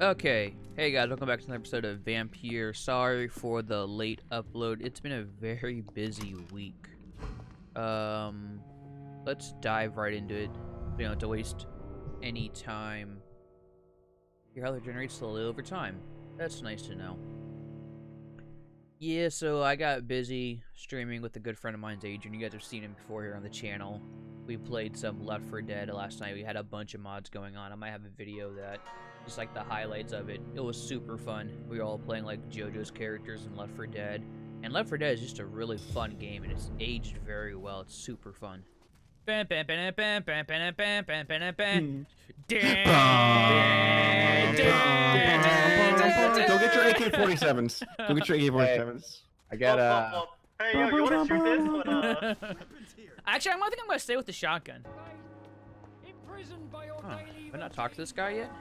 Okay, hey guys, welcome back to another episode of VampYr. Sorry for the late upload. It's been a very busy week. Um, let's dive right into it. We don't have to waste any time. Your health regenerates slowly over time. That's nice to know. Yeah, so I got busy streaming with a good friend of mine's, Adrian. You guys have seen him before here on the channel. We played some Left 4 Dead last night. We had a bunch of mods going on. I might have a video that, just like the highlights of it. It was super fun. We were all playing like JoJo's characters in Left 4 Dead. And Left 4 Dead is just a really fun game, and it's aged very well. It's super fun. Bam, bam, bam, bam, bam, bam, bam, bam, bam, bam. Go get your AK-47s. Go get your AK-47s. I got Hey, yo, you wanna shoot this? Actually, I think I'm gonna stay with the shotgun. Huh. Have I not talked to this guy yet?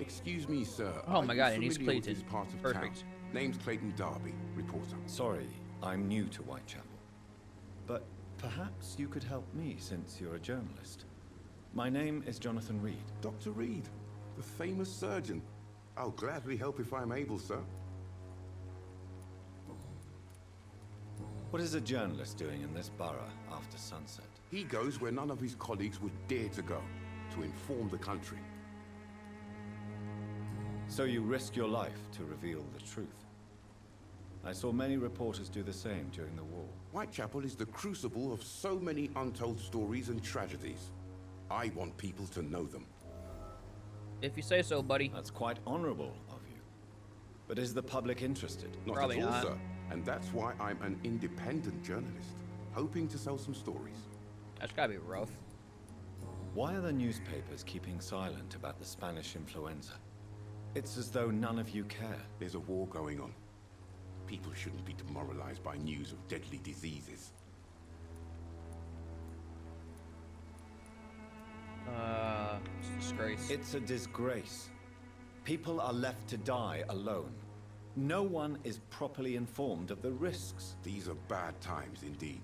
Excuse me, sir. Oh my God, and he's familiar with Clayton. this part of Perfect. town? Name's Clayton Darby, reporter. Sorry, I'm new to Whitechapel. But perhaps you could help me since you're a journalist. My name is Jonathan Reed. Dr. Reed, the famous surgeon. I'll gladly help if I'm able, sir. What is a journalist doing in this borough after sunset? He goes where none of his colleagues would dare to go, to inform the country. So you risk your life to reveal the truth. I saw many reporters do the same during the war. Whitechapel is the crucible of so many untold stories and tragedies. I want people to know them. If you say so, buddy. That's quite honorable of you. But is the public interested? Not Probably at all, not. sir. And that's why I'm an independent journalist, hoping to sell some stories. That's gotta be rough. Why are the newspapers keeping silent about the Spanish influenza? It's as though none of you care. There's a war going on. People shouldn't be demoralized by news of deadly diseases. It's a disgrace. It's a disgrace. People are left to die alone. No one is properly informed of the risks. These are bad times indeed.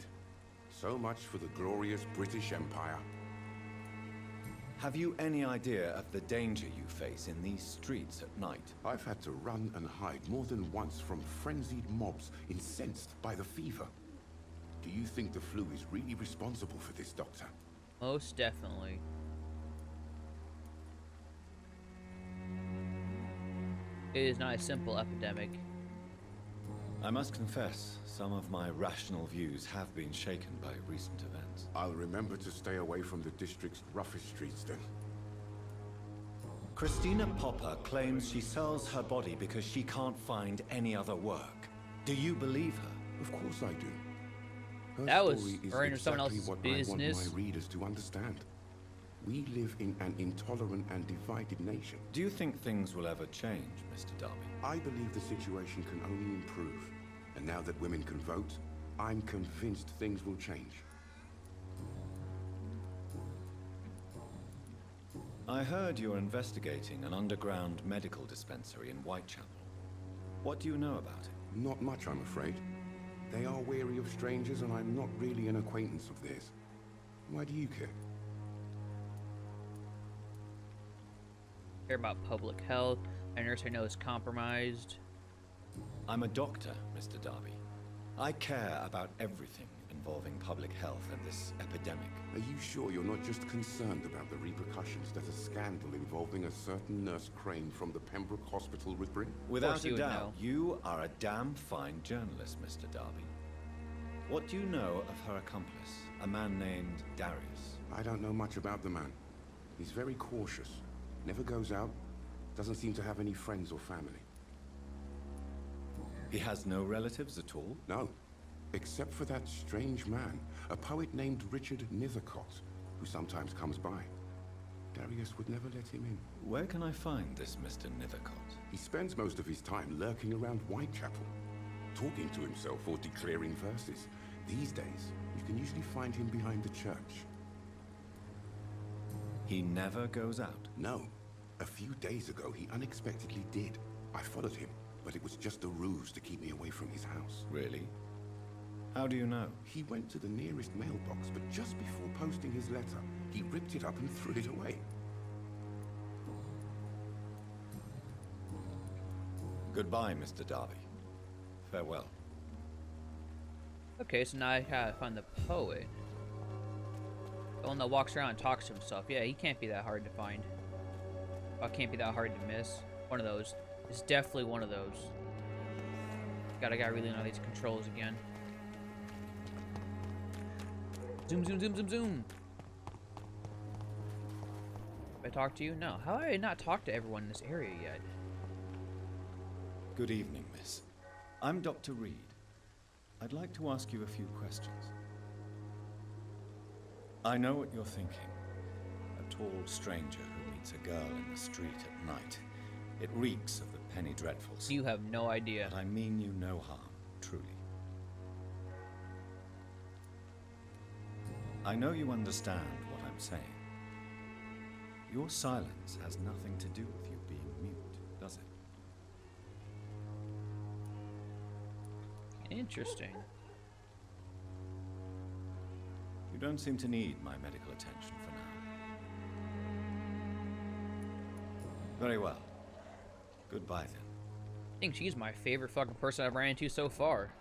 So much for the glorious British Empire. Have you any idea of the danger you face in these streets at night? I've had to run and hide more than once from frenzied mobs incensed by the fever. Do you think the flu is really responsible for this, Doctor? Most definitely. It is not a simple epidemic. I must confess, some of my rational views have been shaken by recent events. I'll remember to stay away from the district's roughest streets then. Christina Popper claims she sells her body because she can't find any other work. Do you believe her? Of course I do. Her That was story is running someone exactly else's what business. I want my readers to understand. We live in an intolerant and divided nation. Do you think things will ever change, Mr. Darby? I believe the situation can only improve. And now that women can vote, I'm convinced things will change. I heard you're investigating an underground medical dispensary in Whitechapel. What do you know about it? Not much, I'm afraid. They are wary of strangers, and I'm not really an acquaintance of theirs. Why do you care? Care about public health. A nurse I know is compromised. I'm a doctor, Mr. Darby. I care about everything involving public health and this epidemic. Are you sure you're not just concerned about the repercussions that a scandal involving a certain nurse Crane from the Pembroke Hospital would bring? Without you a would doubt, know. you are a damn fine journalist, Mr. Darby. What do you know of her accomplice, a man named Darius? I don't know much about the man. He's very cautious. Never goes out. Doesn't seem to have any friends or family. He has no relatives at all? No. Except for that strange man, a poet named Richard Nethercott, who sometimes comes by. Darius would never let him in. Where can I find this Mr. Nethercott? He spends most of his time lurking around Whitechapel, talking to himself or declaring verses. These days, you can usually find him behind the church. He never goes out. No. A few days ago, he unexpectedly did. I followed him, but it was just a ruse to keep me away from his house. Really? How do you know? He went to the nearest mailbox, but just before posting his letter, he ripped it up and threw it away. Goodbye, Mr. Darby. Farewell. Okay, so now I gotta find the poet. The one that walks around and talks to himself. Yeah, he can't be that hard to find. Oh, can't be that hard to miss. One of those. It's definitely one of those. I gotta really know these controls again. Zoom, zoom, zoom, zoom, zoom. Have I talked to you? No. How have I not talked to everyone in this area yet? Good evening, miss. I'm Dr. Reed. I'd like to ask you a few questions. I know what you're thinking. A tall stranger who meets a girl in the street at night. It reeks of the penny dreadfuls. You have no idea. But I mean you no harm, truly. I know you understand what I'm saying. Your silence has nothing to do with you being mute, does it? Interesting. You don't seem to need my medical attention for now. Very well. Goodbye, then. I think she's my favorite fucking person I've ran into so far.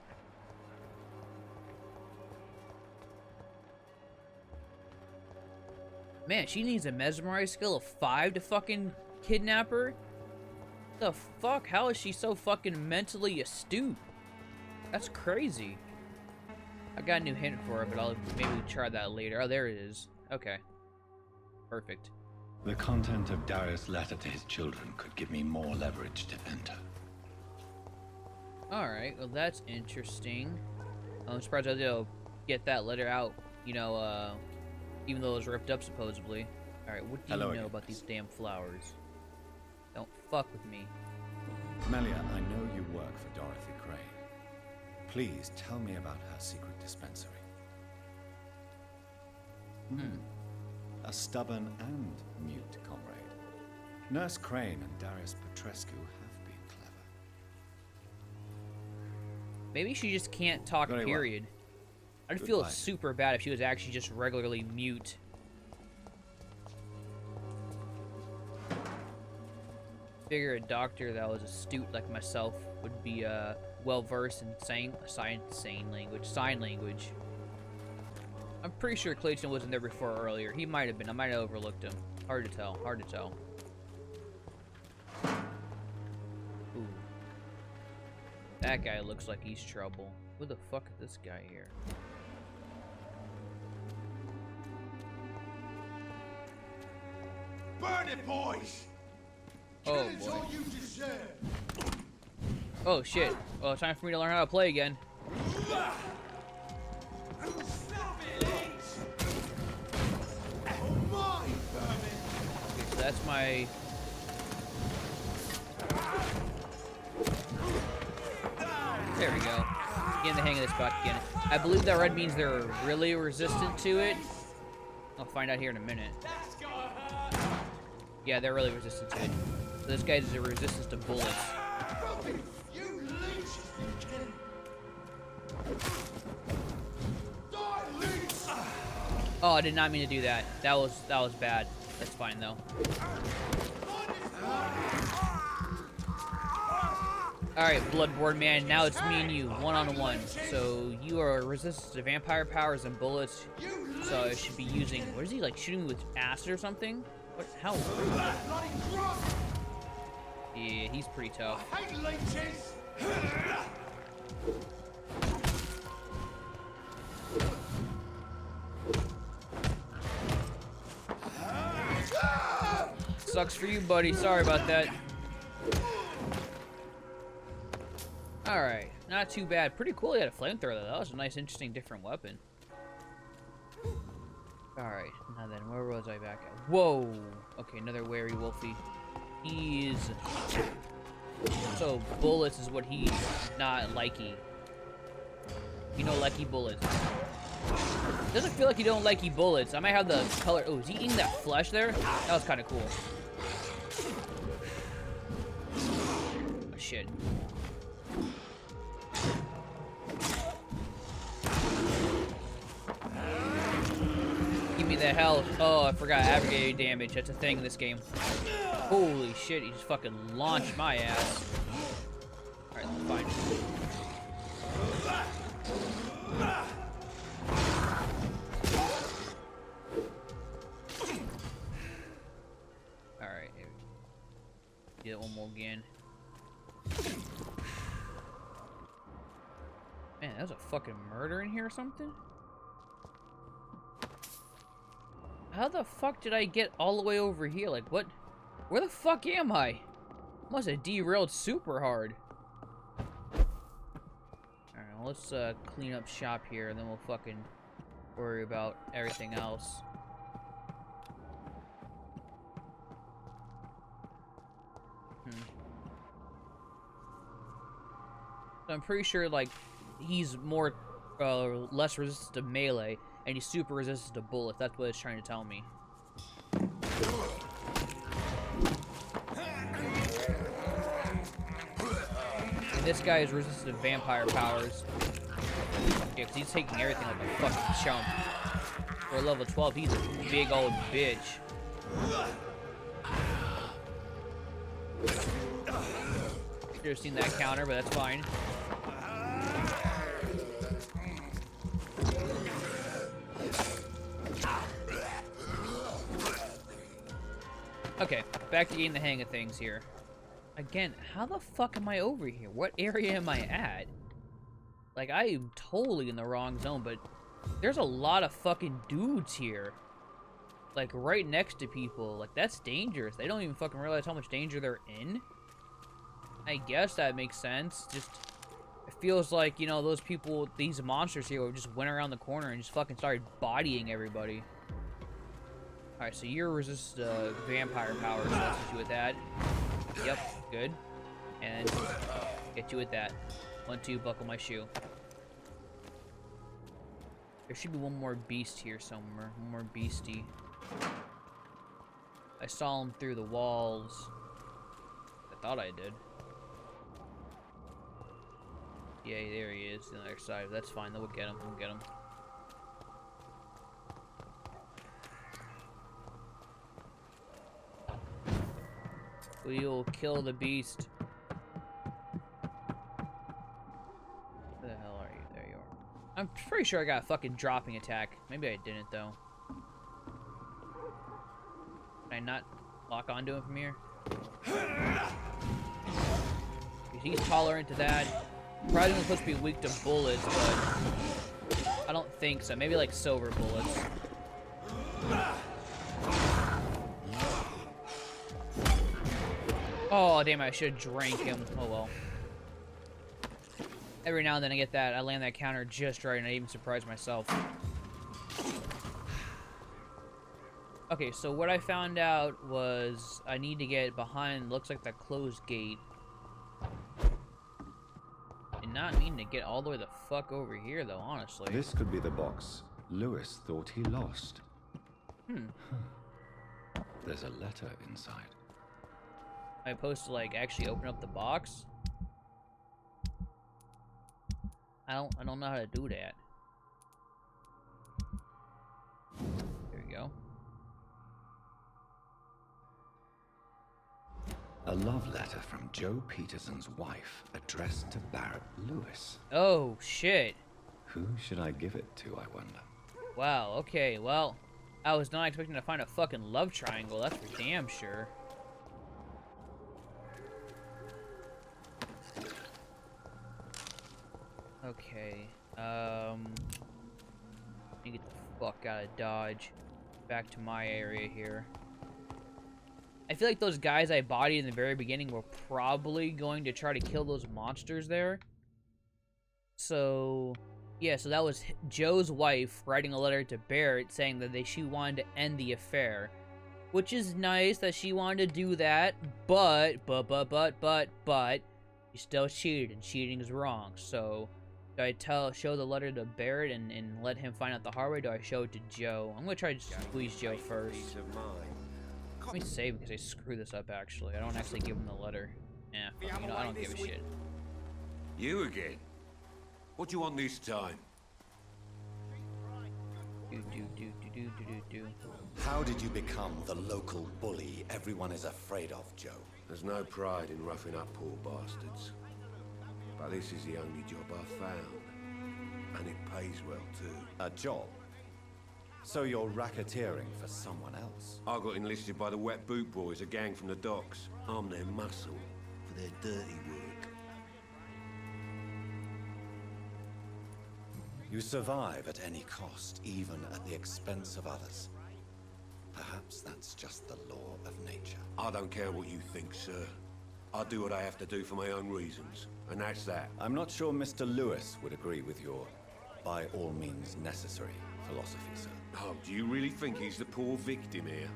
Man, she needs a mesmerize skill of 5 to fucking kidnap her? The fuck? How is she so fucking mentally astute? That's crazy. I got a new hint for her, but I'll maybe try that later. Oh, there it is. Okay. Perfect. The content of Darius' letter to his children could give me more leverage to enter. Alright, well that's interesting. I'm surprised I was able to get that letter out, you know, even though it was ripped up supposedly. Alright, what do you know about these damn flowers? Don't fuck with me. Melia, I know you work for Dorothy Crane. Please tell me about her secret dispensary. A stubborn and mute comrade. Nurse Crane and Darius Petrescu have been clever. Maybe she just can't talk, Very period. Well. I'd feel Goodbye. super bad if she was actually just regularly mute. Figure a doctor that was astute like myself would be well versed in sign language. I'm pretty sure Clayton wasn't there before earlier. He might have been. I might have overlooked him. Hard to tell. Hard to tell. Ooh. That guy looks like he's trouble. Who the fuck is this guy here? Burn it, boys! Oh boy. Oh shit. Well, it's time for me to learn how to play again. So that's my... There we go. Getting the hang of this buck again. I believe that red means they're really resistant to it. I'll find out here in a minute. Yeah, they're really resistant to it. So this guy's a resistance to bullets. Oh, I did not mean to do that. That was bad. That's fine though. Alright, Bloodborne man, now it's me and you, one-on-one. So you are resistant to vampire powers and bullets. So I should be using, what is he, like shooting me with acid or something? What, how rude. Yeah, he's pretty tough. Sucks for you, buddy. Sorry about that. Alright, not too bad. Pretty cool he had a flamethrower, though. That was a nice, interesting, different weapon. Alright, now then, where was I back at? Whoa! Okay, another wary wolfie. He's... So, bullets is what he's not likey. You know, likey bullets. Doesn't feel like you don't likey bullets. I might have the color... Oh, is he eating that flesh there? That was kind of cool. Oh, shit. Give me the health. Oh, I forgot aggregate damage. That's a thing in this game. Holy shit, he just fucking launched my ass. Alright, fine. Alright, get it one more again. Man, that was a fucking murder in here or something? How the fuck did I get all the way over here? Like, what? Where the fuck am I? Must have derailed super hard. Alright, well, let's clean up shop here, and then we'll fucking worry about everything else. So I'm pretty sure, like, he's more, less resistant to melee, and he's super resistant to bullets. That's what it's trying to tell me. And this guy is resistant to vampire powers. Yeah, because he's taking everything like a fucking chump. For level 12, he's a big old bitch. Should have seen that counter, but that's fine. Okay, back to getting the hang of things here. Again, how the fuck am I over here? What area am I at? Like, I am totally in the wrong zone, but there's a lot of fucking dudes here. Like, right next to people. Like, that's dangerous. They don't even fucking realize how much danger they're in. I guess that makes sense. Just, it feels like, you know, those people, these monsters here, just went around the corner and just fucking started bodying everybody. Alright, so you're resistant to vampire power, so let's hit you with that. Yep, good. And get you with that. 1, 2, buckle my shoe. There should be one more beast here somewhere. One more beastie. I saw him through the walls. I thought I did. Yeah, there he is on the other side. That's fine, then we'll get him. We'll get him. We will kill the beast. Where the hell are you? There you are. I'm pretty sure I got a fucking dropping attack. Maybe I didn't, though. Can I not lock onto him from here? He's tolerant to that. Probably only supposed to be weak to bullets, but I don't think so. Maybe like silver bullets. Oh, damn it, I should have drank him. Oh, well. Every now and then I get that. I land that counter just right, and I even surprise myself. Okay, so what I found out was I need to get behind, looks like that closed gate. Did not mean to get all the way the fuck over here, though, honestly. This could be the box Lewis thought he lost. There's a letter inside. Am I supposed to, like, actually open up the box? I don't know how to do that. There we go. A love letter from Joe Peterson's wife, addressed to Barrett Lewis. Oh, shit. Who should I give it to, I wonder? Wow, okay, well, I was not expecting to find a fucking love triangle, that's for damn sure. Okay, let me get the fuck out of Dodge. Back to my area here. I feel like those guys I bodied in the very beginning were probably going to try to kill those monsters there. So, yeah, so that was Joe's wife writing a letter to Barrett saying that she wanted to end the affair. Which is nice that she wanted to do that, but, she still cheated, and cheating is wrong. So, do I show the letter to Barrett and let him find out the hard way? Do I show it to Joe? I'm gonna try to squeeze Joe first. Let me save because I screw this up, actually. I don't actually give him the letter. Yeah, you know, I don't give a shit. You again? What do you want this time? How did you become the local bully everyone is afraid of, Joe? There's no pride in roughing up poor bastards. But this is the only job I found. And it pays well, too. A job? So you're racketeering for someone else? I got enlisted by the Wet Boot Boys, a gang from the docks. I'm their muscle for their dirty work. You survive at any cost, even at the expense of others. Perhaps that's just the law of nature. I don't care what you think, sir. I do what I have to do for my own reasons, and that's that. I'm not sure Mr. Lewis would agree with your by all means necessary philosophy, sir. Oh, do you really think he's the poor victim here?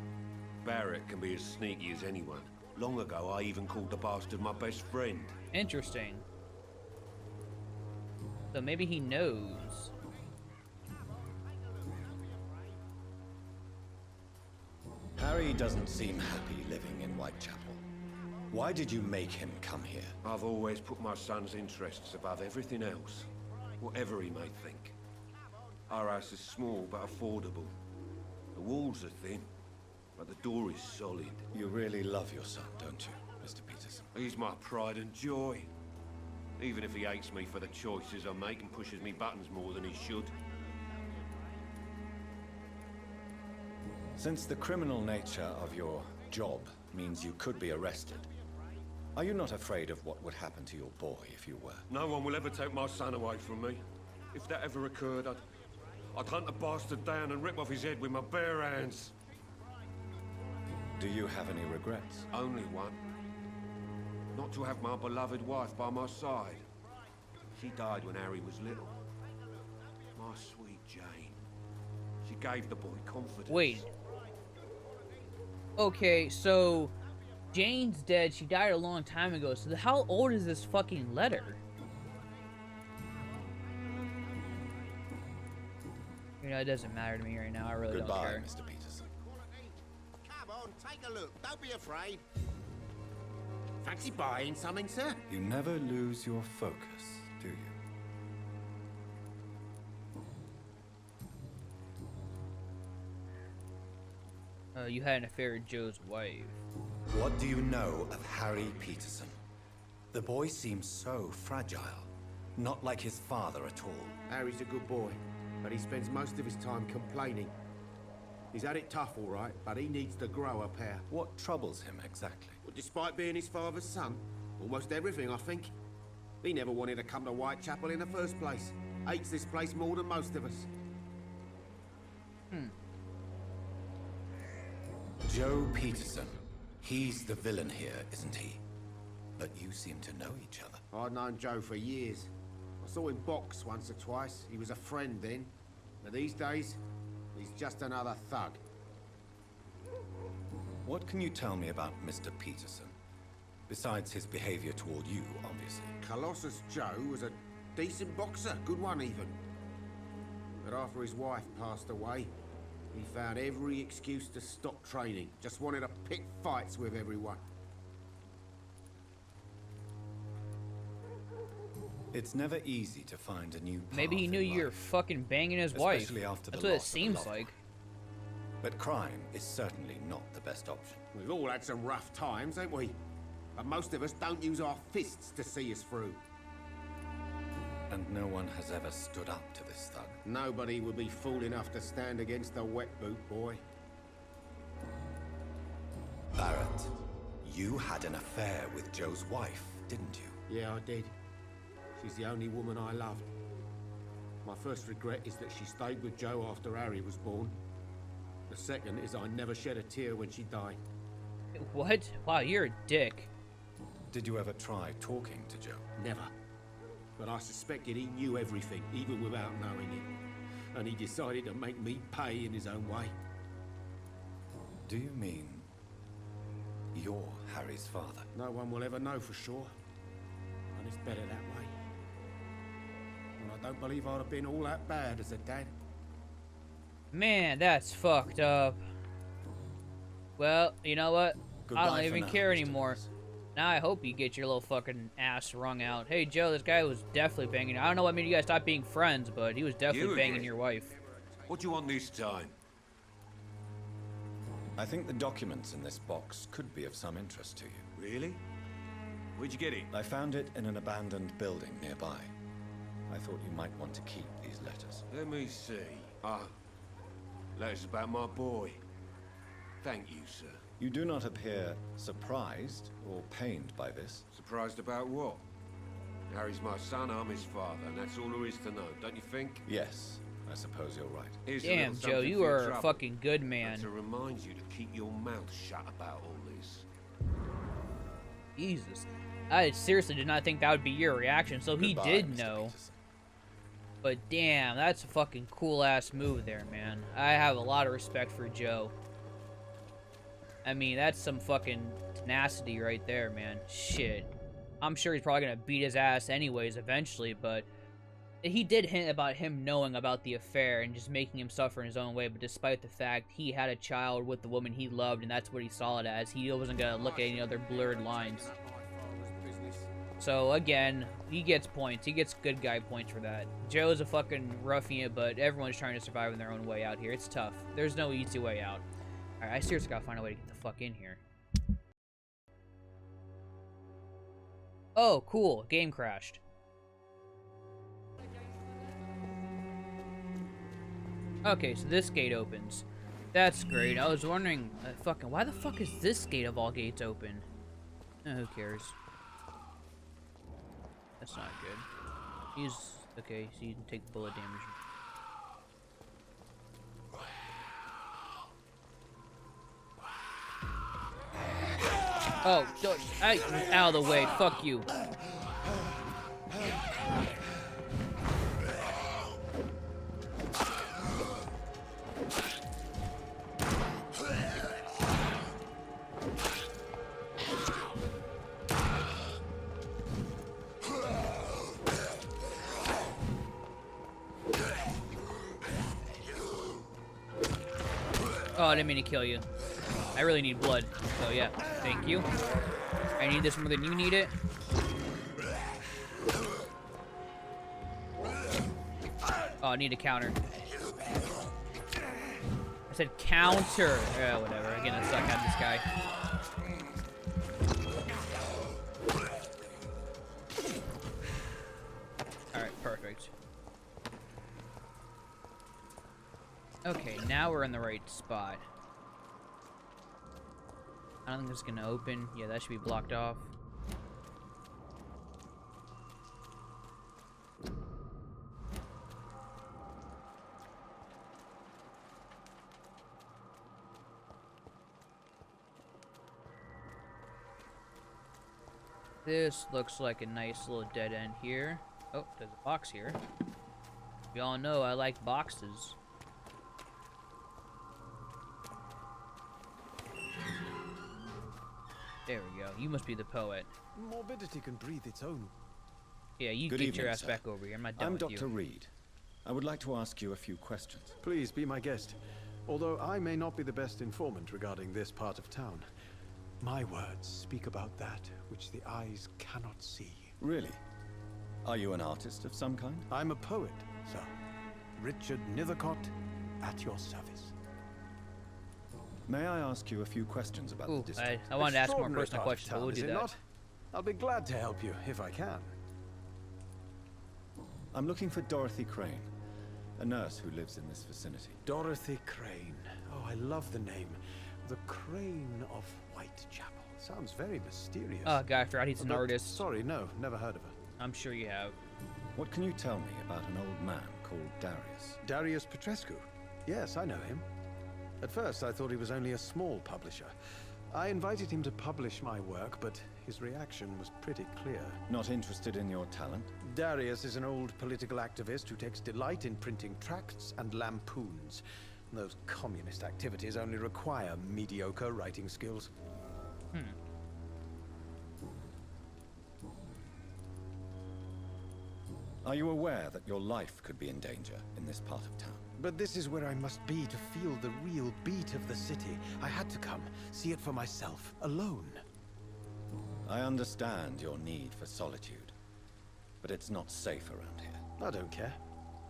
Barrett can be as sneaky as anyone. Long ago, I even called the bastard my best friend. Interesting. So maybe he knows. Harry doesn't seem happy living in Whitechapel. Why did you make him come here? I've always put my son's interests above everything else, whatever he may think. Our house is small but affordable. The walls are thin, but the door is solid. You really love your son, don't you, Mr. Peterson? He's my pride and joy. Even if he hates me for the choices I make and pushes me buttons more than he should. Since the criminal nature of your job means you could be arrested, are you not afraid of what would happen to your boy if you were? No one will ever take my son away from me. If that ever occurred, I'd hunt the bastard down and rip off his head with my bare hands. Do you have any regrets? Only one. Not to have my beloved wife by my side. She died when Harry was little. My sweet Jane. She gave the boy confidence. Wait. Okay, so Jane's dead. She died a long time ago. So how old is this fucking letter? You know, it doesn't matter to me right now. I really don't Goodbye, care. Mr. Peterson. Come on, take a look. Don't be afraid. Fancy buying something, sir? You never lose your focus, do you? You had an affair with Joe's wife. What do you know of Harry Peterson? The boy seems so fragile. Not like his father at all. Harry's a good boy, but he spends most of his time complaining. He's had it tough, all right, but he needs to grow a pair. What troubles him exactly? Well, despite being his father's son, almost everything, I think. He never wanted to come to Whitechapel in the first place. Hates this place more than most of us. Joe Peterson. He's the villain here, isn't he? But you seem to know each other. I'd known Joe for years. I saw him box once or twice. He was a friend then. But these days, he's just another thug. What can you tell me about Mr. Peterson? Besides his behavior toward you, obviously. Colossus Joe was a decent boxer, good one even. But after his wife passed away, he found every excuse to stop training. Just wanted to pick fights with everyone. It's never easy to find a new path Maybe he knew in you were life, fucking banging his wife. especially after the That's what it loss of a seems loved like. one. But crime is certainly not the best option. We've all had some rough times, ain't we? But most of us don't use our fists to see us through. And no one has ever stood up to this thug. Nobody would be fool enough to stand against the wet boot boy. Barrett, you had an affair with Joe's wife, didn't you? Yeah, I did. She's the only woman I loved. My first regret is that she stayed with Joe after Harry was born. The second is I never shed a tear when she died. What? Wow, you're a dick. Did you ever try talking to Joe? Never. But I suspected he knew everything, even without knowing it. And he decided to make me pay in his own way. Do you mean you're Harry's father? No one will ever know for sure. And it's better that way. And I don't believe I'd have been all that bad as a dad. Man, that's fucked up. Well, you know what? I don't even care anymore. Now I hope you get your little fucking ass wrung out. Hey, Joe, this guy was definitely banging. I don't know what made you guys stop being friends, but he was definitely banging your wife. What do you want this time? I think the documents in this box could be of some interest to you. Really? Where'd you get it? I found it in an abandoned building nearby. I thought you might want to keep these letters. Let me see. Letters about my boy. Thank you, sir. You do not appear surprised or pained by this. Surprised about what? Harry's my son, I'm his father, and that's all there is to know, don't you think? Yes, I suppose you're right. Here's a Damn, little Joe, something you for your are a trouble. fucking good man. And to remind you to keep your mouth shut about all this. Jesus. I seriously did not think that would be your reaction, so he Goodbye, did Mr. know. Peterson. But damn, that's a fucking cool-ass move there, man. I have a lot of respect for Joe. I mean, that's some fucking tenacity right there, man. Shit. I'm sure he's probably gonna beat his ass anyways eventually, but he did hint about him knowing about the affair and just making him suffer in his own way, but despite the fact he had a child with the woman he loved and that's what he saw it as, he wasn't gonna look at any other blurred lines. So again, he gets points. He gets good guy points for that. Joe's a fucking ruffian, but everyone's trying to survive in their own way out here. It's tough. There's no easy way out. Alright, I seriously gotta find a way to get the fuck in here. Oh, cool. Game crashed. Okay, so this gate opens. That's great. I was wondering, why the fuck is this gate of all gates open? Who cares? That's not good. He's okay, so you can take bullet damage. Oh, out of the way. Fuck you. Oh, I didn't mean to kill you. I really need blood, so yeah, thank you. I need this more than you need it. Oh, I need a counter. I said counter. Yeah, whatever. Again, I suck at this guy. Alright, perfect. Okay, now we're in the right spot. I don't think it's gonna open. Yeah, that should be blocked off. This looks like a nice little dead end here. Oh, there's a box here. We all know I like boxes. There we go. You must be the poet. Morbidity can breathe its own. Yeah, you Good get evening, your ass sir. back over here. I'm not done I'm with Dr. you. Reed. I would like to ask you a few questions. Please be my guest. Although I may not be the best informant regarding this part of town, my words speak about that which the eyes cannot see. Really? Are you an artist of some kind? I'm a poet, sir. Richard Nethercott, at your service. May I ask you a few questions about Ooh, the district? I wanted to ask more Extraordinary personal part of questions, but town, we'll is do it that. not? I'll be glad to help you if I can. I'm looking for Dorothy Crane, a nurse who lives in this vicinity. Dorothy Crane. Oh, I love the name. The Crane of Whitechapel. Sounds very mysterious. Oh, God, I forgot he's an But, artist. Sorry, no, never heard of her. I'm sure you have. What can you tell me about an old man called Darius? Darius Petrescu. Yes, I know him. At first, I thought he was only a small publisher. I invited him to publish my work, but his reaction was pretty clear. Not interested in your talent? Darius is an old political activist who takes delight in printing tracts and lampoons. Those communist activities only require mediocre writing skills. Are you aware that your life could be in danger in this part of town? But this is where I must be to feel the real beat of the city. I had to come, see it for myself, alone. I understand your need for solitude, but it's not safe around here. I don't care.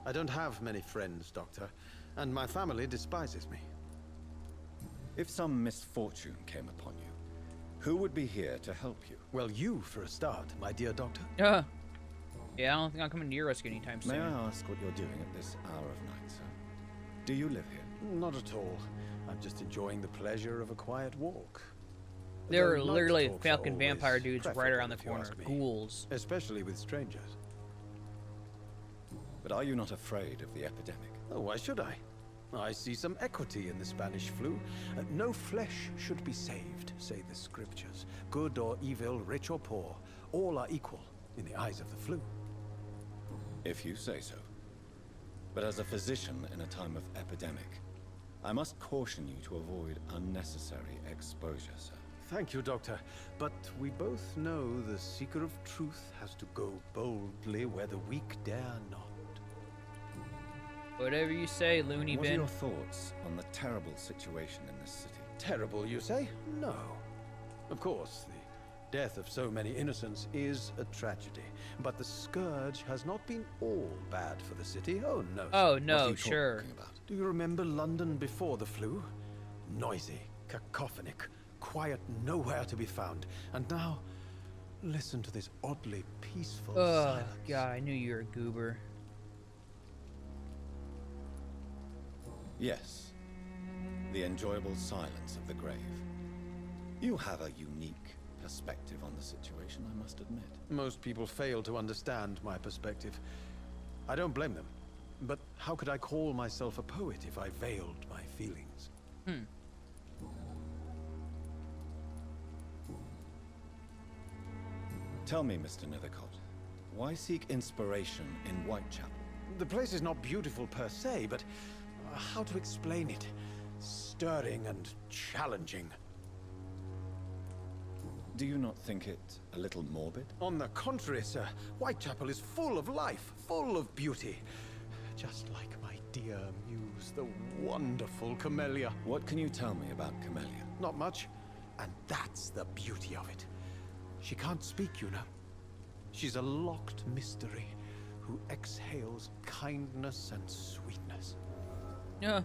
I don't have many friends, Doctor, and my family despises me. If some misfortune came upon you, Who would be here to help you? Well, you for a start, my dear doctor. Yeah, I don't think I'm coming to your rescue anytime soon. May I ask what you're doing at this hour of night, sir? Do you live here? Not at all. I'm just enjoying the pleasure of a quiet walk. There are Though night literally talks fucking are vampire always dudes right preferable, around the if you corner. ask me. Ghouls. Especially with strangers. But are you not afraid of the epidemic? Oh, why should I? I see some equity in the Spanish flu. No flesh should be saved, say the scriptures. Good or evil, rich or poor, all are equal in the eyes of the flu. If you say so. But as a physician in a time of epidemic, I must caution you to avoid unnecessary exposure, sir. Thank you, Doctor. But we both know the seeker of truth has to go boldly where the weak dare not. Whatever you say, loony What are bin. your thoughts on the terrible situation in this city? Terrible, you say? No. Of course, the death of so many innocents is a tragedy. But the scourge has not been all bad for the city. Oh, no. Oh, What are no, you sure. talking about? Do you remember London before the flu? Noisy, cacophonic, quiet nowhere to be found. And now, listen to this oddly peaceful Oh, silence. God, I knew you were a goober. Yes. The enjoyable silence of the grave. You have a unique perspective on the situation, I must admit. Most people fail to understand my perspective. I don't blame them. But how could I call myself a poet if I veiled my feelings? Tell me, Mr. Nethercott, why seek inspiration in Whitechapel? The place is not beautiful per se, but how to explain it? Stirring and challenging. Do you not think it a little morbid? On the contrary, sir, Whitechapel is full of life, full of beauty. Just like my dear muse, the wonderful Camellia. What can you tell me about Camellia? Not much, and that's the beauty of it. She can't speak, you know. She's a locked mystery who exhales kindness and sweetness. Yeah.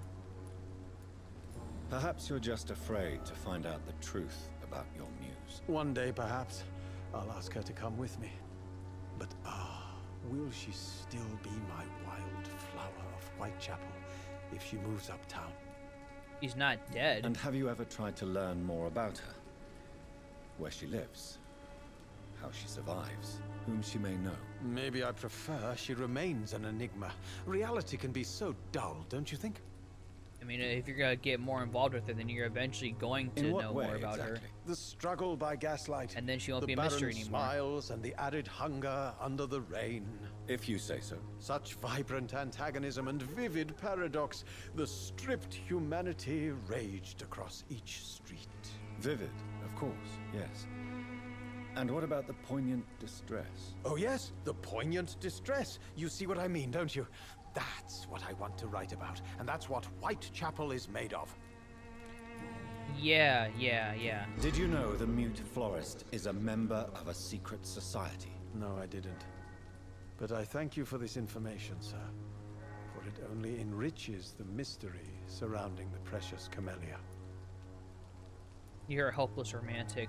Perhaps you're just afraid to find out the truth about your muse. One day, perhaps, I'll ask her to come with me. But will she still be my wild flower of Whitechapel if she moves uptown? He's not dead. And have you ever tried to learn more about her? Where she lives? How she survives? Whom she may know? Maybe I prefer she remains an enigma. Reality can be so dull, don't you think? I mean, if you're gonna get more involved with her, then you're eventually going to know more about her. The struggle by gaslight. And then she won't the be a mystery barren anymore. smiles and the added hunger under the rain. If you say so. Such vibrant antagonism and vivid paradox. The stripped humanity raged across each street. Vivid, of course, yes. And what about the poignant distress? Oh yes, the poignant distress. You see what I mean, don't you? That's what I want to write about, and that's what Whitechapel is made of. Yeah. Did you know the mute florist is a member of a secret society? No, I didn't. But I thank you for this information, sir. For it only enriches the mystery surrounding the precious Camellia. You're a hopeless romantic.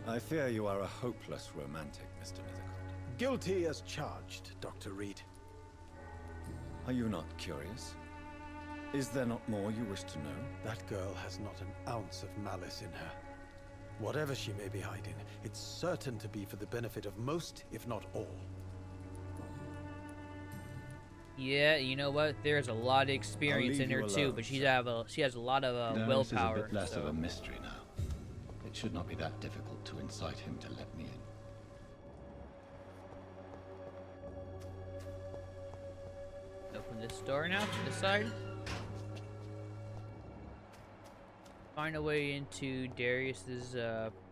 I fear you are a hopeless romantic, Mr. Nethercott. Guilty as charged, Dr. Reed. Are you not curious? Is there not more you wish to know? That girl has not an ounce of malice in her. Whatever she may be hiding, it's certain to be for the benefit of most, if not all. Yeah, you know what? There's a lot of experience in her too, but she has a lot of willpower. This is a bit less so. of a mystery now. It should not be that difficult to incite him to let me in. Open this door now to the side. Find a way into Darius's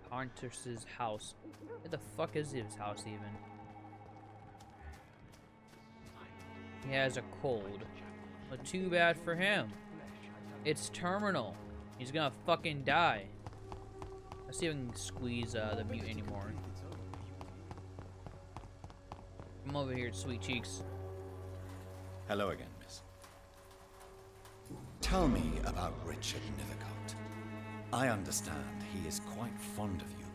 Pontus's house. Where the fuck is his house even? He has a cold. Well, too bad for him. It's terminal. He's gonna fucking die. Let's see if I can squeeze the mute anymore. Come over here, sweet cheeks. Hello again, miss. Tell me about Richard Nethercott. I understand he is quite fond of you.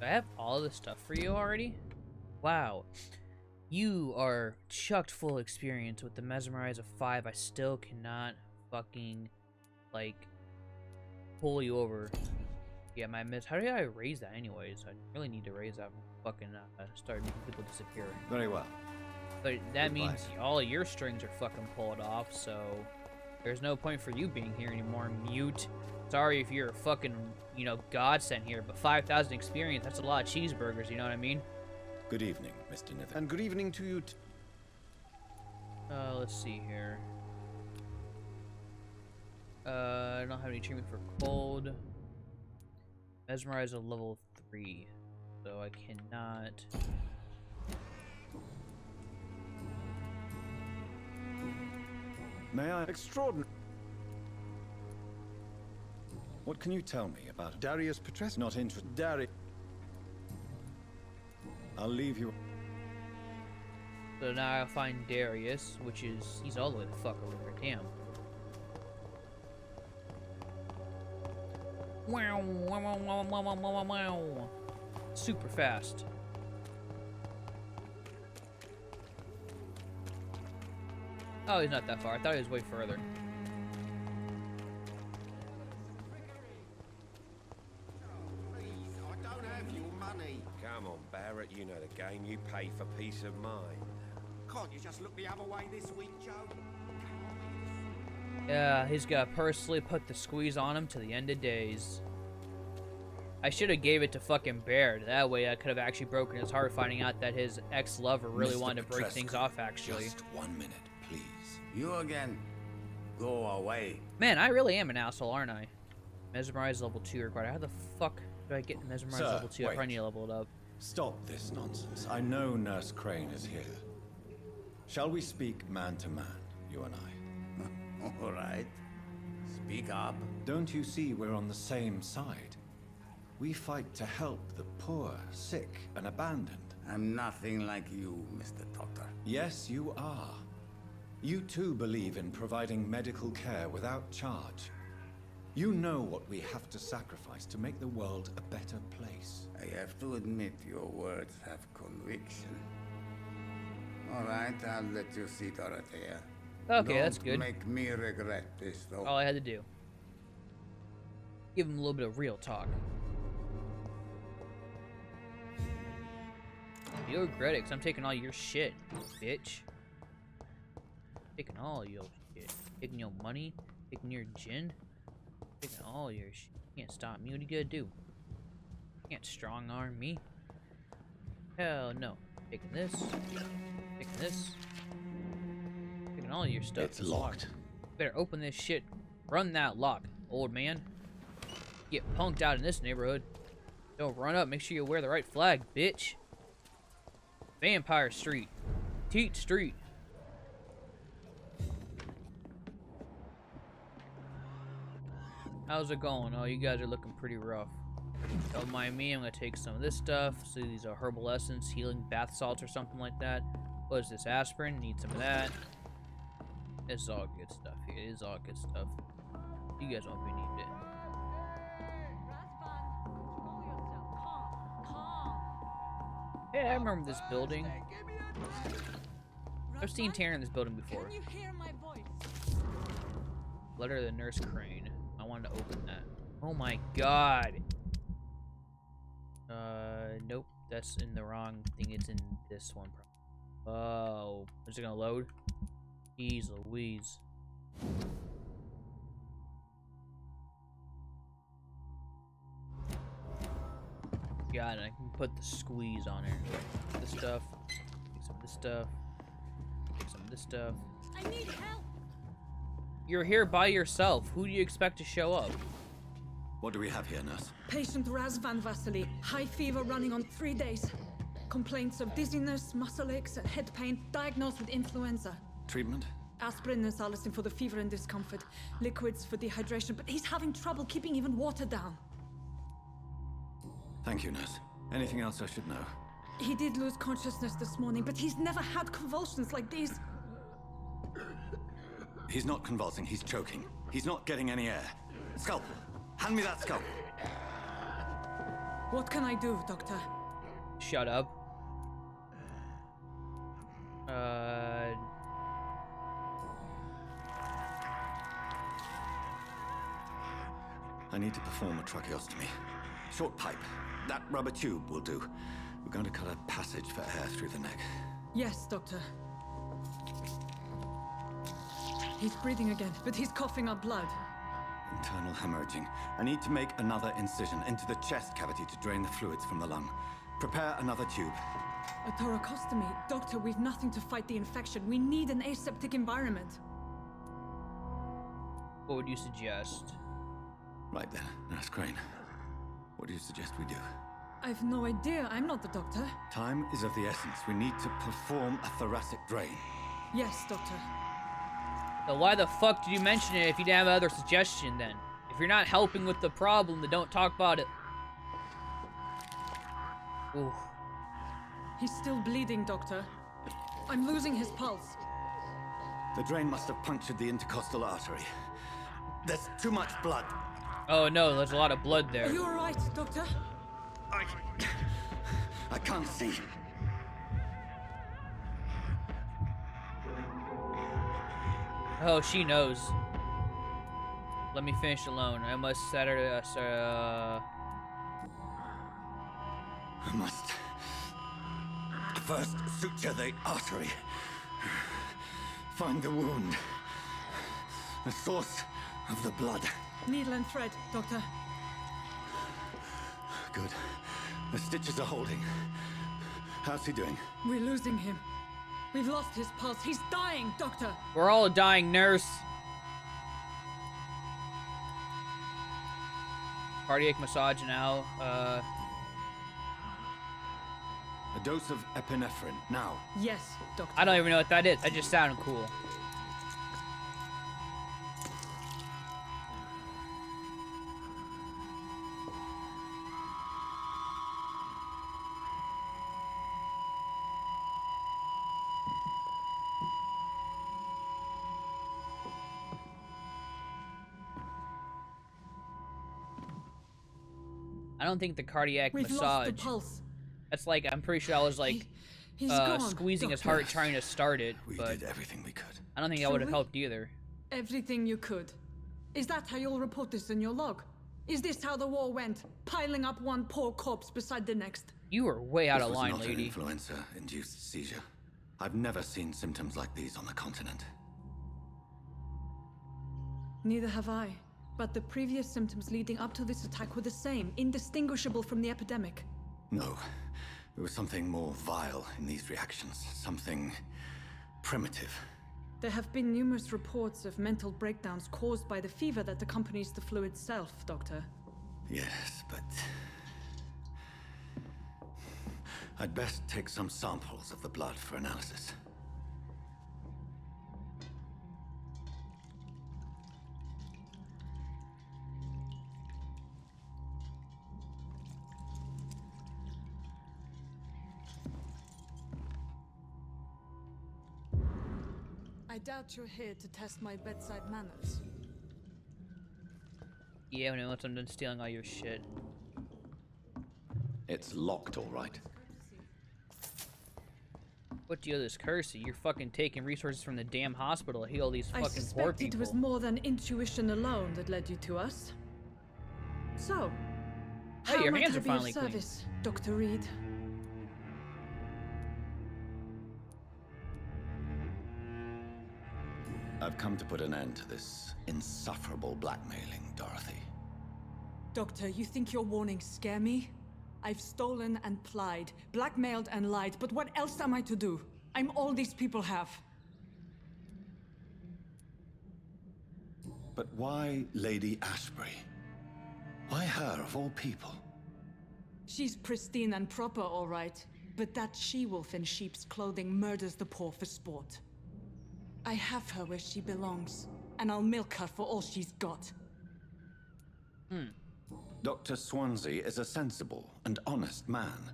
I have all the stuff for you already? Wow. You are chucked full of experience with the Mesmerize of 5. I still cannot fucking, like, pull you over. Yeah, my miss. How do I raise that anyways? I really need to raise that fucking, start making people disappear. Very well. But that Goodbye. means all of your strings are fucking pulled off, so there's no point for you being here anymore, mute. Sorry if you're a fucking, you know, godsend here, but 5,000 experience, that's a lot of cheeseburgers, you know what I mean? Good evening, Mr. Nither. And good evening to you. Let's see here. I don't have any treatment for cold. Mesmerize a level 3, so I cannot. May I? Extraordinary. What can you tell me about Darius Petres? Not interested. Darius. I'll leave you. So now I'll find Darius, which is, he's all the way the fuck over there, damn. Wow, wow, wow, wow, wow, wow, wow, wow. Super fast. Oh, he's not that far. I thought he was way further. Please, I don't have your money. Come on, Barrett, you know the game. You pay for peace of mind. Can't you just look the other way this week, Joe? Yeah, he's gonna personally put the squeeze on him to the end of days. I should have gave it to fucking Baird. That way I could have actually broken his heart finding out that his ex-lover really Mr. wanted to break Petrescu, things off, actually. Just 1 minute, please. You again. Go away. Man, I really am an asshole, aren't I? Mesmerize level 2 required. How the fuck do I get Mesmerize Sir, level 2? I wait. probably need to level it up. Stop this nonsense. I know Nurse Crane is here. Shall we speak man to man, you and I? All right. Speak up. Don't you see we're on the same side? We fight to help the poor, sick, and abandoned. I'm nothing like you, Mr. Potter. Yes, you are. You too believe in providing medical care without charge. You know what we have to sacrifice to make the world a better place. I have to admit your words have conviction. All right, I'll let you see Dorothea. Okay, that's Don't good. make me regret this, though. All I had to do. Give him a little bit of real talk. You regret it, 'cause I'm taking all your shit, bitch. Taking all your shit. Taking your money. Taking your gin. Taking all your shit. You can't stop me. What are you gonna do? You can't strong arm me. Hell no. Taking this. Taking this. Taking all your stuff. It's locked. Better open this shit. Run that lock, old man. Get punked out in this neighborhood. Don't run up. Make sure you wear the right flag, bitch. VampYr Street. Teat Street. How's it going? Oh, you guys are looking pretty rough. Don't mind me. I'm gonna take some of this stuff. So these are herbal essence, healing bath salts, or something like that. What is this? Aspirin. Need some of that. It's all good stuff here. It is all good stuff. You guys won't be needing it. Hey, I remember this building. I've seen Taryn in this building before. Can you hear my voice? Letter to the Nurse Crane. I wanted to open that. Oh my god. Nope. That's in the wrong thing. It's in this one. Oh, is it gonna load? Jeez Louise. Got it. I can put the squeeze on it. This stuff. Take some of this stuff. Take some of this stuff. I need help. You're here by yourself. Who do you expect to show up? What do we have here, nurse? Patient Razvan Vasily. High fever running on 3 days. Complaints of dizziness, muscle aches, and head pain. Diagnosed with influenza. Treatment? Aspirin and salicin for the fever and discomfort. Liquids for dehydration, but he's having trouble keeping even water down. Thank you, nurse. Anything else I should know? He did lose consciousness this morning, but he's never had convulsions like these. He's not convulsing, he's choking. He's not getting any air. Scalpel! Hand me that scalpel! What can I do, Doctor? Shut up. I need to perform a tracheostomy. Short pipe. That rubber tube will do. We're going to cut a passage for air through the neck. Yes, Doctor. He's breathing again, but he's coughing up blood. Internal hemorrhaging. I need to make another incision into the chest cavity to drain the fluids from the lung. Prepare another tube. A thoracostomy? Doctor, we've nothing to fight the infection. We need an aseptic environment. What would you suggest? Right then, Nurse Crane. What do you suggest we do? I've no idea. I'm not the doctor. Time is of the essence. We need to perform a thoracic drain. Yes, Doctor. So why the fuck did you mention it if you didn't have another suggestion then? If you're not helping with the problem, then don't talk about it. Ooh. He's still bleeding, Doctor. I'm losing his pulse. The drain must have punctured the intercostal artery. There's too much blood. Oh no, there's a lot of blood there. Are you alright, Doctor? I can't see. Oh, she knows. Let me finish alone. I must set her. I must first suture the artery. Find the wound. The source of the blood. Needle and thread, Doctor. Good. The stitches are holding. How's he doing? We're losing him. We've lost his pulse. He's dying, Doctor. We're all dying, nurse. Cardiac massage now. A dose of epinephrine, now. Yes, Doctor. I don't even know what that is. That just sounded cool. I don't think the cardiac We've massage. Lost the pulse. That's like, I'm pretty sure I was like He's gone, squeezing his Doctor. heart trying to start it. We but did everything we could. I don't think that would have helped either. Everything you could. Is that how you'll report this in your log? Is this how the war went? Piling up one poor corpse beside the next? You were way out This of was line, not an lady. influenza-induced seizure. I've never seen symptoms like these on the continent. Neither have I. But the previous symptoms leading up to this attack were the same, indistinguishable from the epidemic. No. There was something more vile in these reactions. Something primitive. There have been numerous reports of mental breakdowns caused by the fever that accompanies the flu itself, Doctor. Yes, but... I'd best take some samples of the blood for analysis. I doubt you're here to test my bedside manners. Yeah, once I'm done stealing all your shit. It's locked, all right. What do you owe this Kersey? You're fucking taking resources from the damn hospital to heal these I fucking poor suspect people. it was more than intuition alone that led you to us. So, Hey, how your might hands I are be of finally clean. service, Dr. Reed? I've come to put an end to this insufferable blackmailing, Dorothy. Doctor, you think your warnings scare me? I've stolen and plied, blackmailed and lied, but what else am I to do? I'm all these people have. But why Lady Ashbury? Why her, of all people? She's pristine and proper, all right. But that she-wolf in sheep's clothing murders the poor for sport. I have her where she belongs, and I'll milk her for all she's got. Dr. Swansea is a sensible and honest man.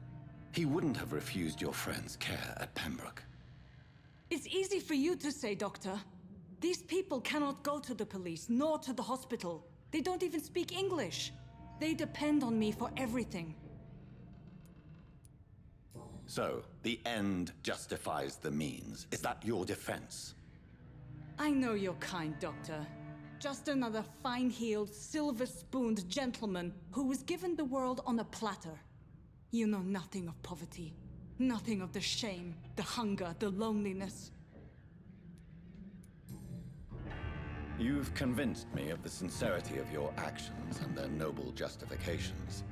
He wouldn't have refused your friend's care at Pembroke. It's easy for you to say, Doctor. These people cannot go to the police, nor to the hospital. They don't even speak English. They depend on me for everything. So, the end justifies the means. Is that your defense? I know you're kind, Doctor. Just another fine-heeled, silver-spooned gentleman who was given the world on a platter. You know nothing of poverty. Nothing of the shame, the hunger, the loneliness. You've convinced me of the sincerity of your actions and their noble justifications.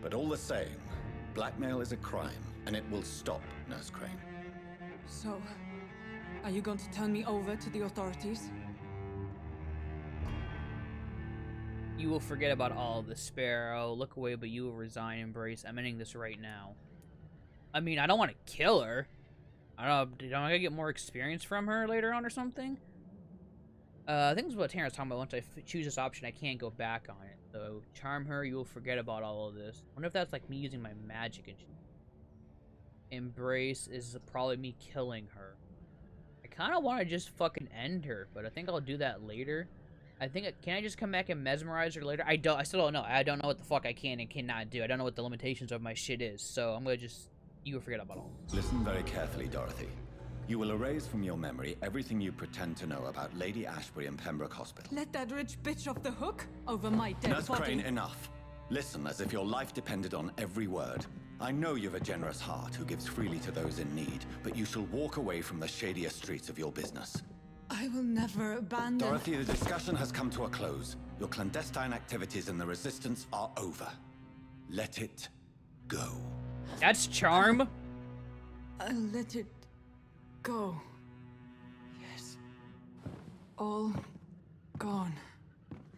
But all the same, blackmail is a crime, and it will stop, Nurse Crane. So, are you going to turn me over to the authorities? You will forget about all of this, Sparrow. Look away, but you will resign, embrace. I'm ending this right now. I mean, I don't want to kill her. I don't know. Am I gonna get more experience from her later on or something? I think this is what Terran's talking about. Once I choose this option, I can't go back on it. So, charm her, you will forget about all of this. I wonder if that's like me using my magic and shit. Embrace is probably me killing her. I kind of want to just fucking end her, but I think I'll do that later. I think, can I just come back and mesmerize her later? I still don't know. I don't know what the fuck I can and cannot do. I don't know what the limitations of my shit is. So I'm gonna just, you will forget about all this. Listen very carefully, Dorothy. You will erase from your memory everything you pretend to know about Lady Ashbury and Pembroke Hospital. Let that rich bitch off the hook over my dead Nurse body. Crane, enough. Listen as if your life depended on every word. I know you've a generous heart who gives freely to those in need, but you shall walk away from the shadier streets of your business. I will never abandon... Dorothy, the discussion has come to a close. Your clandestine activities in the Resistance are over. Let it go. That's charm? I'll let it go. Yes. All gone.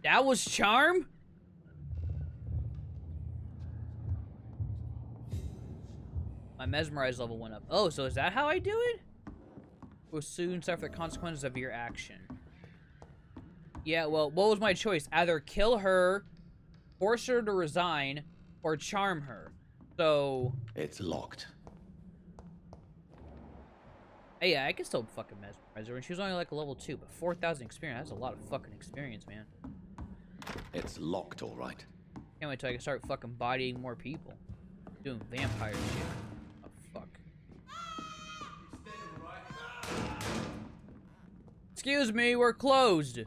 That was charm? My mesmerize level went up. Oh, so is that how I do it? Will soon suffer the consequences of your action. Yeah, well, what was my choice? Either kill her, force her to resign, or charm her. So... It's locked. Hey, yeah, I can still fucking mesmerize her. And she was only like a level 2, but 4,000 experience. That's a lot of fucking experience, man. It's locked, all right. Can't wait till I can start fucking bodying more people. Doing vampire shit. Oh, fuck. Excuse me, we're closed.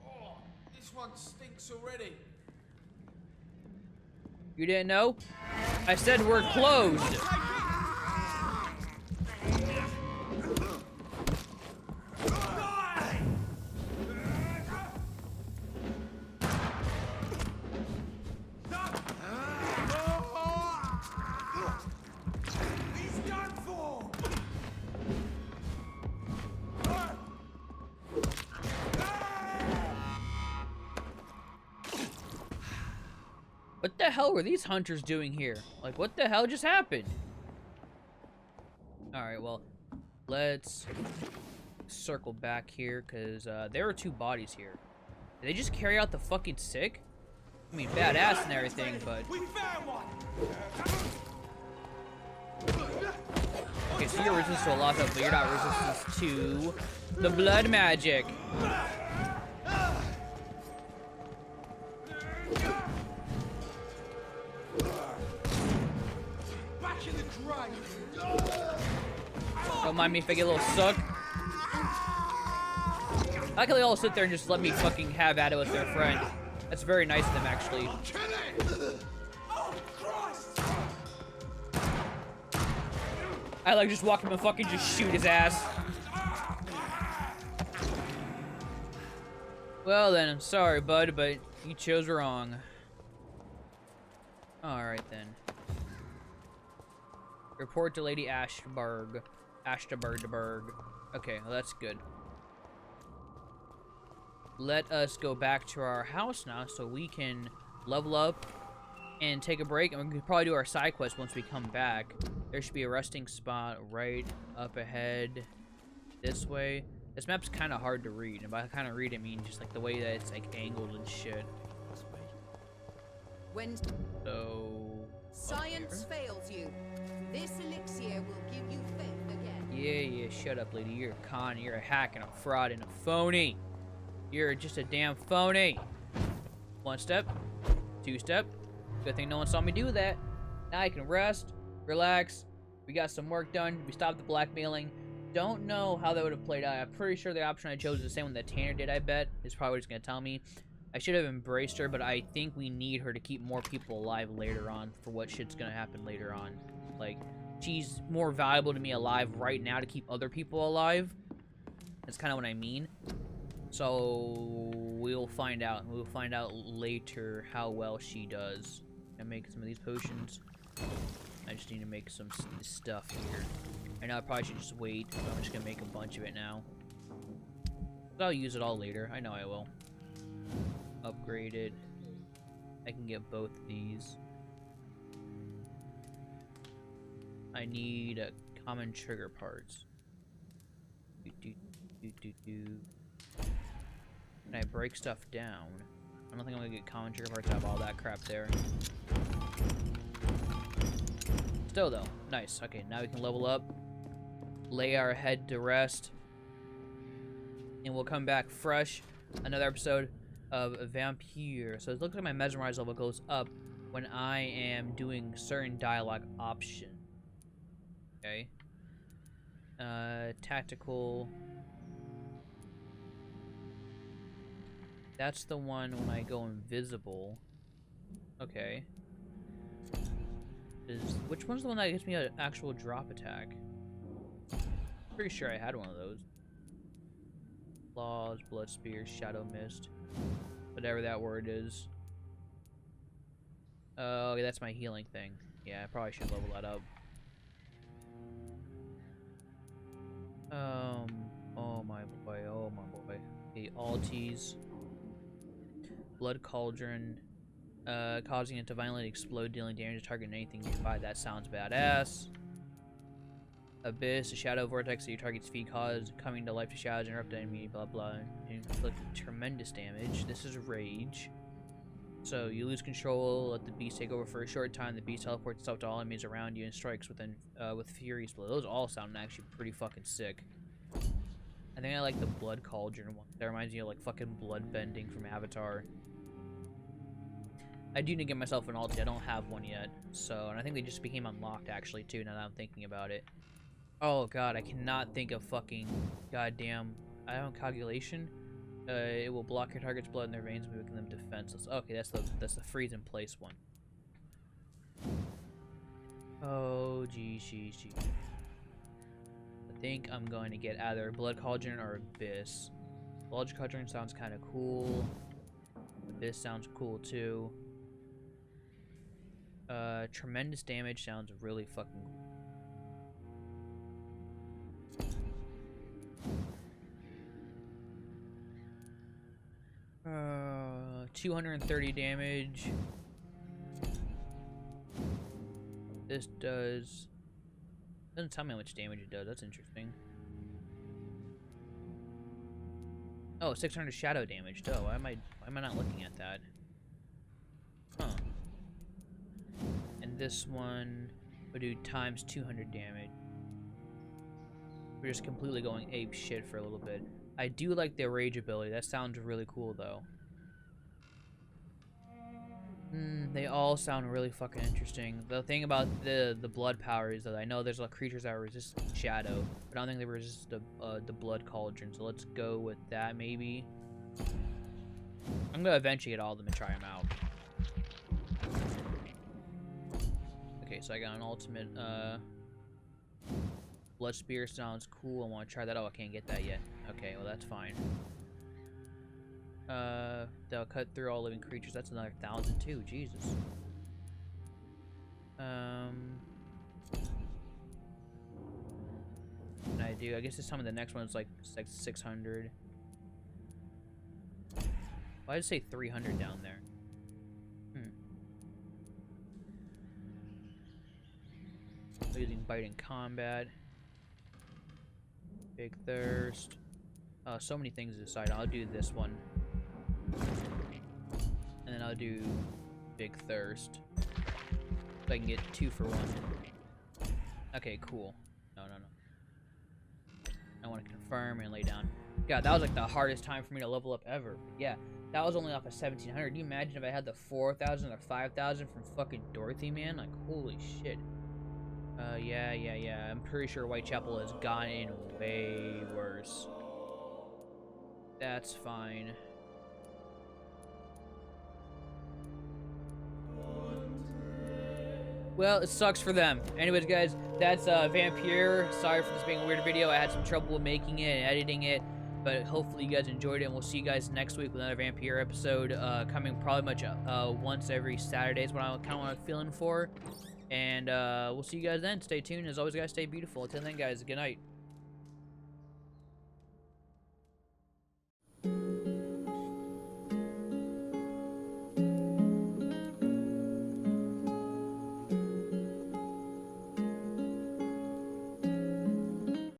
Oh, this one stinks already. You didn't know? I said we're closed. What the hell were these hunters doing here? Like, what the hell just happened? Alright, well, let's circle back here, because there are 2 bodies here. Did they just carry out the fucking sick? I mean, badass and everything, but... We found one. Okay, so you're resistant to a lot of stuff, but you're not resistant to the blood magic. Back in the grave. Don't mind me if I get a little suck. How can they all sit there and just let me fucking have at it with their friend? That's very nice of them, actually. Oh, Christ! I like just walk him and fucking just shoot his ass. Well then, I'm sorry, bud, but you chose wrong. Alright then. Report to Lady Ashburg. Okay, well that's good. Let us go back to our house now so we can level up and take a break, and we can probably do our side quest once we come back. There should be a resting spot right up ahead this way. This map's kind of hard to read, and by kind of read I mean just like the way that it's like angled and shit. When science fails you, this elixir will give you faith again. Yeah, shut up, lady. You're a con, you're a hack, and a fraud, and a phony. You're just a damn phony. 1 step, 2 step. Good thing no one saw me do that. Now I can rest, relax, We got some work done. We stopped the blackmailing. Don't know how that would have played out. I'm pretty sure the option I chose is the same one that Tanner did, I bet. Is probably what he's going to tell me. I should have embraced her, but I think we need her to keep more people alive later on for what shit's going to happen later on. Like, she's more valuable to me alive right now to keep other people alive. That's kind of what I mean. So, we'll find out. We'll find out later how well she does. I make some of these potions. I just need to make some stuff here. I know I probably should just wait, but I'm just gonna make a bunch of it now. But I'll use it all later. I know I will. Upgraded. I can get both of these. I need common trigger parts. Can I break stuff down? I don't think I'm gonna get common trigger parts out of all that crap there. Still though, nice. Okay, now we can level up, lay our head to rest, and we'll come back fresh. Another episode of VampYr. So it looks like my mesmerize level goes up when I am doing certain dialogue option. Okay. Tactical. That's the one when I go invisible. Okay. Which one's the one that gives me an actual drop attack? Pretty sure I had one of those. Claws, blood spear, shadow mist, whatever that word is. Oh, okay, that's my healing thing. Yeah, I probably should level that up. Oh my boy, oh my boy. Okay, alties. Blood cauldron. Causing it to violently explode, dealing damage to target anything nearby. That sounds badass. Abyss, a shadow vortex that your target's feet cause, coming to life to shadows, interrupt enemy, blah blah. Inflict tremendous damage. This is rage. So you lose control, let the beast take over for a short time. The beast teleports itself to all enemies around you and strikes with furious blow. Those all sound actually pretty fucking sick. I think I like the blood cauldron one. That reminds me of like fucking blood bending from Avatar. I do need to get myself an ulti. I don't have one yet. So, and I think they just became unlocked actually too, now that I'm thinking about it. Oh god, I cannot think of fucking goddamn ion coagulation. It will block your target's blood in their veins, making them defenseless. Okay, that's the freeze in place one. Oh geez. I think I'm going to get either blood cauldron or abyss. Blood cauldron sounds kind of cool. Abyss sounds cool too. Tremendous damage sounds really fucking cool. 230 damage. This doesn't tell me how much damage it does. That's interesting. Oh, 600 shadow damage. Oh, why am I not looking at that? Huh. And this one would do times 200 damage. We're just completely going ape shit for a little bit. I do like the rage ability. That sounds really cool though. They all sound really fucking interesting. The thing about the blood power is that I know there's creatures that resist shadow, but I don't think they resist the blood cauldron. So let's go with that maybe. I'm gonna eventually get all of them and try them out. Okay, so I got an ultimate. Blood spear sounds cool. I want to try that. Oh, I can't get that yet. Okay, well that's fine. They'll cut through all living creatures. That's another 1,000 too. Jesus. What can I do? I guess this time the next one is like 600. Why did it say 300 down there? Using bite in combat. Big thirst. So many things to decide. I'll do this one. And then I'll do big thirst. So I can get 2 for 1. Okay, cool. No. I want to confirm and lay down. God, that was like the hardest time for me to level up ever. But yeah, that was only off of 1,700. Can you imagine if I had the 4,000 or 5,000 from fucking Dorothy, man? Like, holy shit. Yeah. I'm pretty sure Whitechapel has gotten way worse. That's fine. Well, it sucks for them. Anyways, guys, that's VampYr. Sorry for this being a weird video. I had some trouble making it and editing it, but hopefully you guys enjoyed it, and we'll see you guys next week with another VampYr episode coming probably much once every Saturday is what I kind of want to feeling for. And we'll see you guys then. Stay tuned. As always, guys, stay beautiful. Until then, guys, good night.